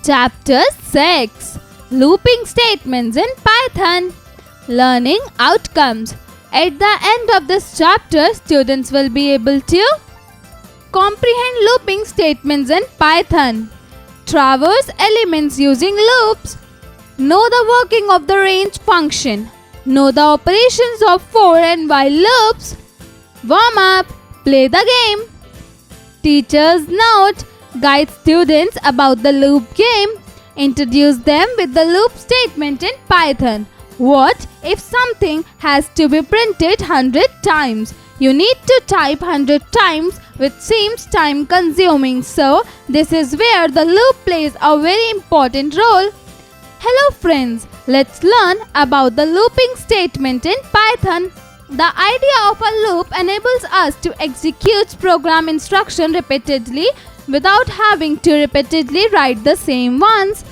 Chapter 6 Looping Statements in Python. Learning Outcomes. At the end of this chapter, students will be able to comprehend looping statements in Python, traverse elements using loops, know the working of the range function, know the operations of for and while loops, warm up, play the game. Teacher's note: guide students about the loop game. Introduce them with the loop statement in Python. What if something has to be printed 100 times? You need to type 100 times, which seems time consuming. So, this is where the loop plays a very important role. Hello friends, let's learn about the looping statement in Python. The idea of a loop enables us to execute program instruction repeatedly without having to repeatedly write the same ones.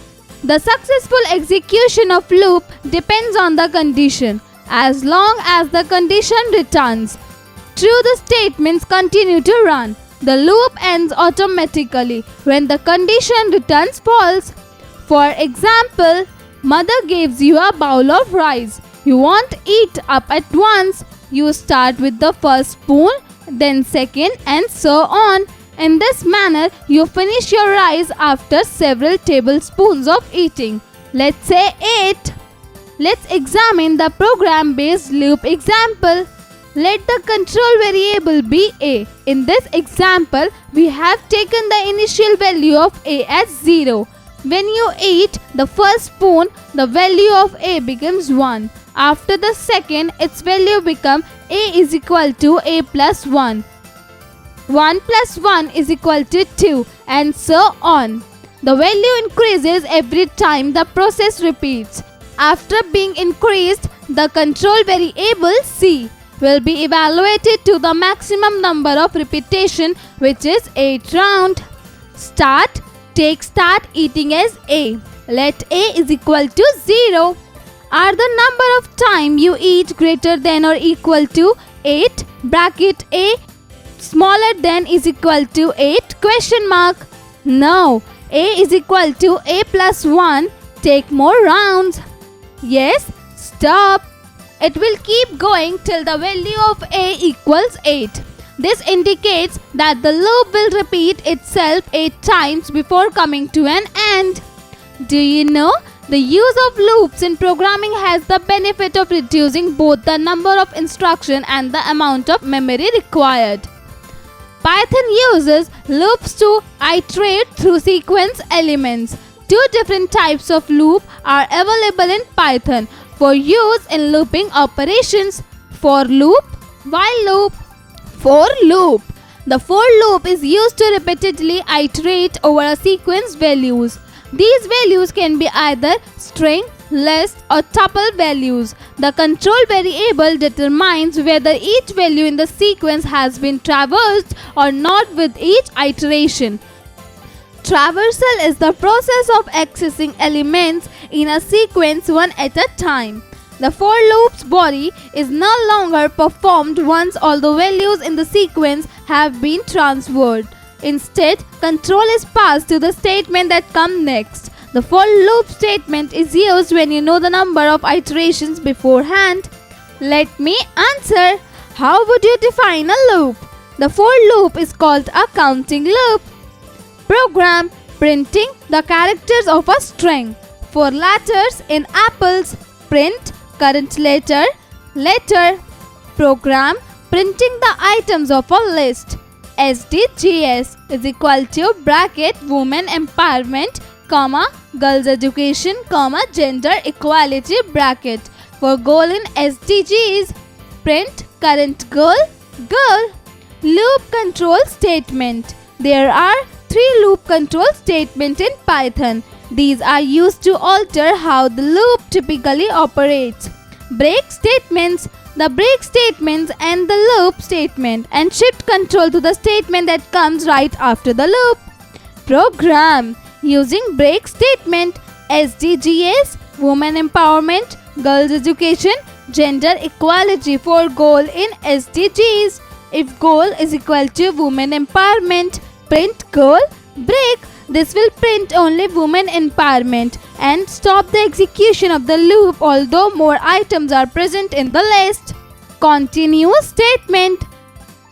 The successful execution of loop depends on the condition. As long as the condition returns true, the statements continue to run. The loop ends automatically when the condition returns false. For example, mother gives you a bowl of rice. You won't eat up at once. You start with the first spoon, then second, and so on. In this manner, you finish your rice after several tablespoons of eating. Let's say 8. Let's examine the program-based loop example. Let the control variable be a. In this example, we have taken the initial value of a as 0. When you eat the first spoon, the value of a becomes 1. After the second, its value becomes a is equal to a plus 1. 1 plus 1 is equal to 2, and so on. The value increases every time the process repeats. After being increased, the control variable c will be evaluated to the maximum number of repetition, which is 8 round. Start. Take start eating as a. Let a is equal to 0. Are the number of time you eat greater than or equal to 8? Bracket a smaller than is equal to 8 question mark. No. A is equal to a plus 1. Take more rounds. Yes. Stop. It will keep going till the value of a equals 8. This indicates that the loop will repeat itself 8 times before coming to an end. Do you know? The use of loops in programming has the benefit of reducing both the number of instructions and the amount of memory required. Python uses loops to iterate through sequence elements. Two different types of loop are available in Python for use in looping operations: for loop, while loop. For loop. The for loop is used to repeatedly iterate over a sequence values. These values can be either string, list, or tuple values. The control variable determines whether each value in the sequence has been traversed or not with each iteration. Traversal is the process of accessing elements in a sequence one at a time. The for loop's body is no longer performed once all the values in the sequence have been transferred. Instead, control is passed to the statement that comes next. The for loop statement is used when you know the number of iterations beforehand. Let me answer. How would you define a loop? The for loop is called a counting loop. Program: printing the characters of a string. For letters in apples, print current letter. Program: printing the items of a list. SDGs is equal to bracket women empowerment, comma, girls education, comma, gender equality bracket. For goal in SDGs, print current goal. Loop control statement. There are 3 loop control statements in Python. These are used to alter how the loop typically operates. Break statements. The break statements end the loop statement and shift control to the statement that comes right after the loop. Program. Using break statement, SDGs, women empowerment, girls education, gender equality. For goal in SDGs, if goal is equal to women empowerment, print goal. Break. This will print only women empowerment and stop the execution of the loop although more items are present in the list. Continuous statement.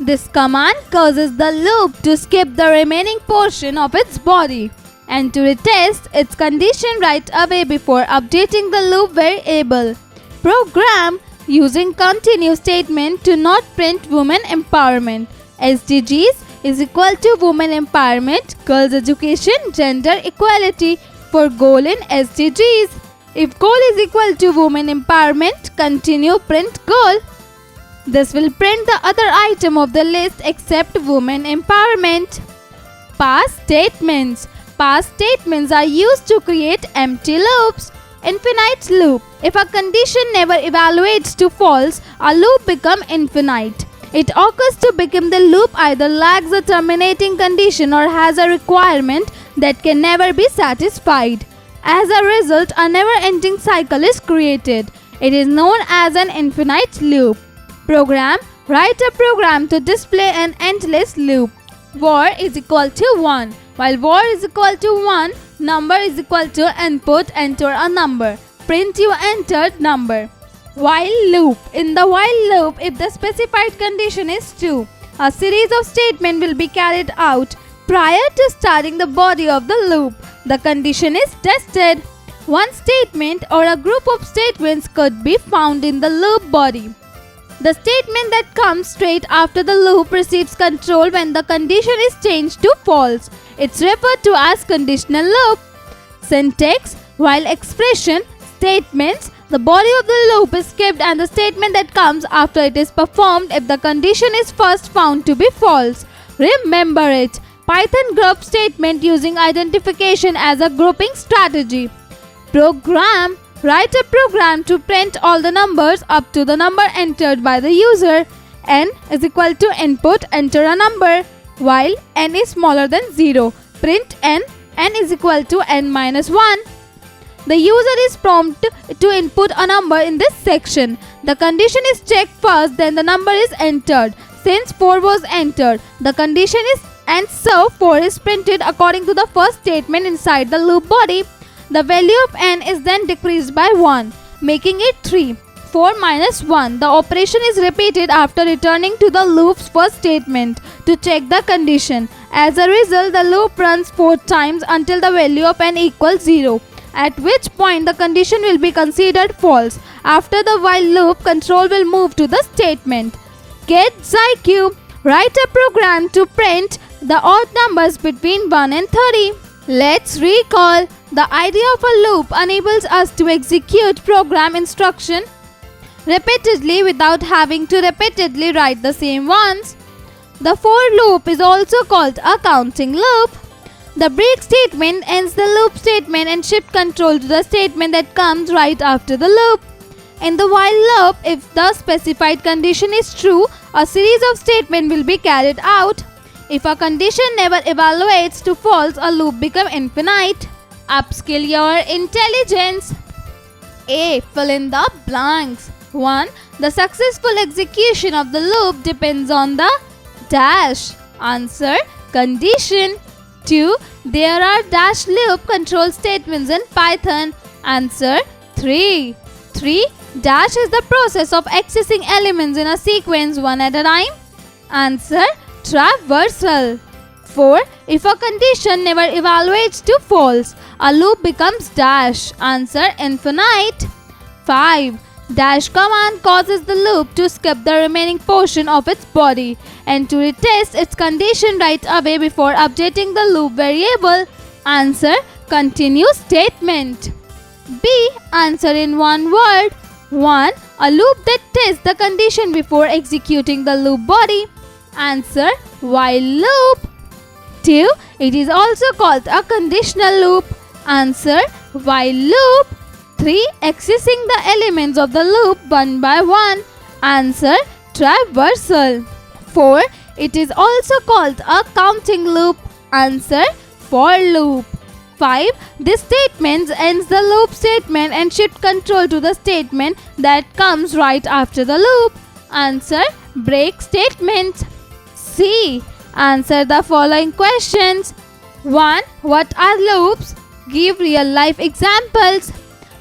This command causes the loop to skip the remaining portion of its body and to retest its condition right away before updating the loop variable. Program using continuous statement to not print women empowerment. SDGs is equal to women empowerment, girls education, gender equality for goal in SDGs. If goal is equal to women empowerment, continue print goal. This will print the other item of the list except women empowerment. Past statements. Past statements are used to create empty loops. Infinite loop. If a condition never evaluates to false, a loop becomes infinite. It occurs to become the loop either lacks a terminating condition or has a requirement that can never be satisfied. As a result, a never-ending cycle is created. It is known as an infinite loop. Program. Write a program to display an endless loop. Var is equal to 1. While var is equal to 1, number is equal to input, enter a number. Print your entered number. While loop. In the while loop, if the specified condition is true, a series of statements will be carried out prior to starting the body of the loop. The condition is tested. One statement or a group of statements could be found in the loop body. The statement that comes straight after the loop receives control when the condition is changed to false. It's referred to as conditional loop. Syntax. While expression, statements, the body of the loop is skipped and the statement that comes after it is performed if the condition is first found to be false. Remember it. Python group statement using identification as a grouping strategy. Program. Write a program to print all the numbers up to the number entered by the user. N is equal to input, enter a number. While n is smaller than 0, print n is equal to n minus 1. The user is prompted to input a number in this section. The condition is checked first, then the number is entered. Since 4 was entered, the condition is and so 4 is printed according to the first statement inside the loop body. The value of n is then decreased by 1, making it 3. 4 minus 1. The operation is repeated after returning to the loop's first statement to check the condition. As a result, the loop runs 4 times until the value of n equals 0, at which point the condition will be considered false. After the while loop, control will move to the statement. Kids IQ. Write a program to print the odd numbers between 1 and 30. Let's recall. The idea of a loop enables us to execute program instruction repeatedly without having to repeatedly write the same ones. The for loop is also called a counting loop. The break statement ends the loop statement and shifts control to the statement that comes right after the loop. In the while loop, if the specified condition is true, a series of statements will be carried out. If a condition never evaluates to false, a loop becomes infinite. Upskill your intelligence. A. Fill in the blanks. 1. The successful execution of the loop depends on the dash. Answer. Condition. 2. There are dash loop control statements in Python. Answer. 3. 3. Dash is the process of accessing elements in a sequence one at a time. Answer. Traversal. 4. If a condition never evaluates to false, a loop becomes dash. Answer. Infinite. 5. Dash command causes the loop to skip the remaining portion of its body and to retest its condition right away before updating the loop variable. Answer. Continuous statement. B. Answer in one word. 1. A loop that tests the condition before executing the loop body. Answer. While loop. 2. It is also called a conditional loop. Answer. While loop. 3. Accessing the elements of the loop one by one. Answer. Traversal. 4. It is also called a counting loop. Answer. For loop. 5. This statement ends the loop statement and shift control to the statement that comes right after the loop. Answer. Break statement. C. Answer the following questions. 1. What are loops? Give real life examples.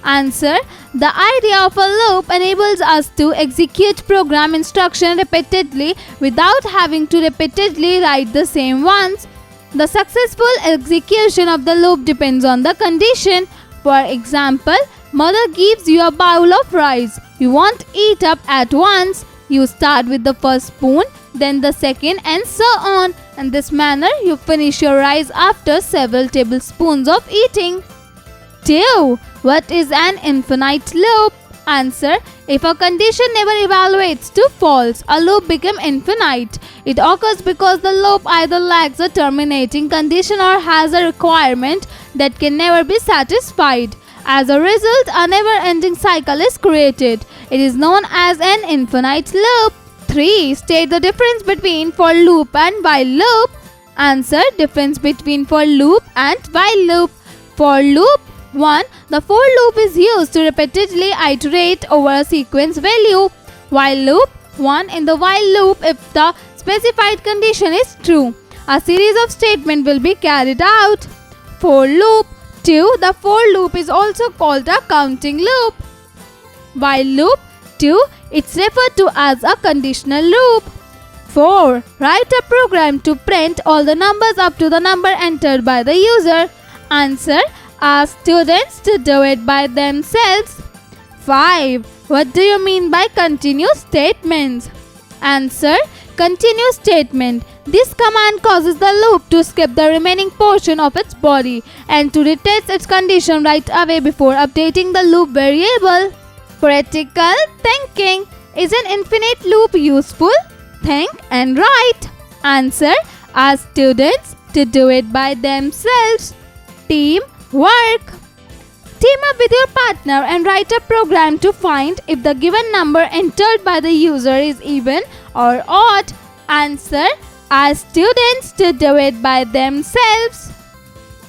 Answer. The idea of a loop enables us to execute program instruction repeatedly without having to repeatedly write the same ones. The successful execution of the loop depends on the condition. For example, mother gives you a bowl of rice. You won't eat up at once. You start with the first spoon, then the second, and so on. In this manner, you finish your rice after several tablespoons of eating. 2. What is an infinite loop? Answer. If a condition never evaluates to false, a loop becomes infinite. It occurs because the loop either lacks a terminating condition or has a requirement that can never be satisfied. As a result, a never-ending cycle is created. It is known as an infinite loop. 3. State the difference between for loop and while loop. Answer. Difference between for loop and while loop. For loop, 1. The for loop is used to repeatedly iterate over a sequence value. While loop, 1. In the while loop, if the specified condition is true, a series of statements will be carried out. For loop, 2. The for loop is also called a counting loop. While loop, 2. It's referred to as a conditional loop. 4. Write a program to print all the numbers up to the number entered by the user. Answer. Ask students to do it by themselves. 5. What do you mean by continuous statements? Answer. Continuous statement. This command causes the loop to skip the remaining portion of its body and to retest its condition right away before updating the loop variable. Critical thinking. Is an infinite loop useful? Think and write. Answer. Ask students to do it by themselves. Team work. Team up with your partner and write a program to find if the given number entered by the user is even or odd. Answer. Ask students to do it by themselves.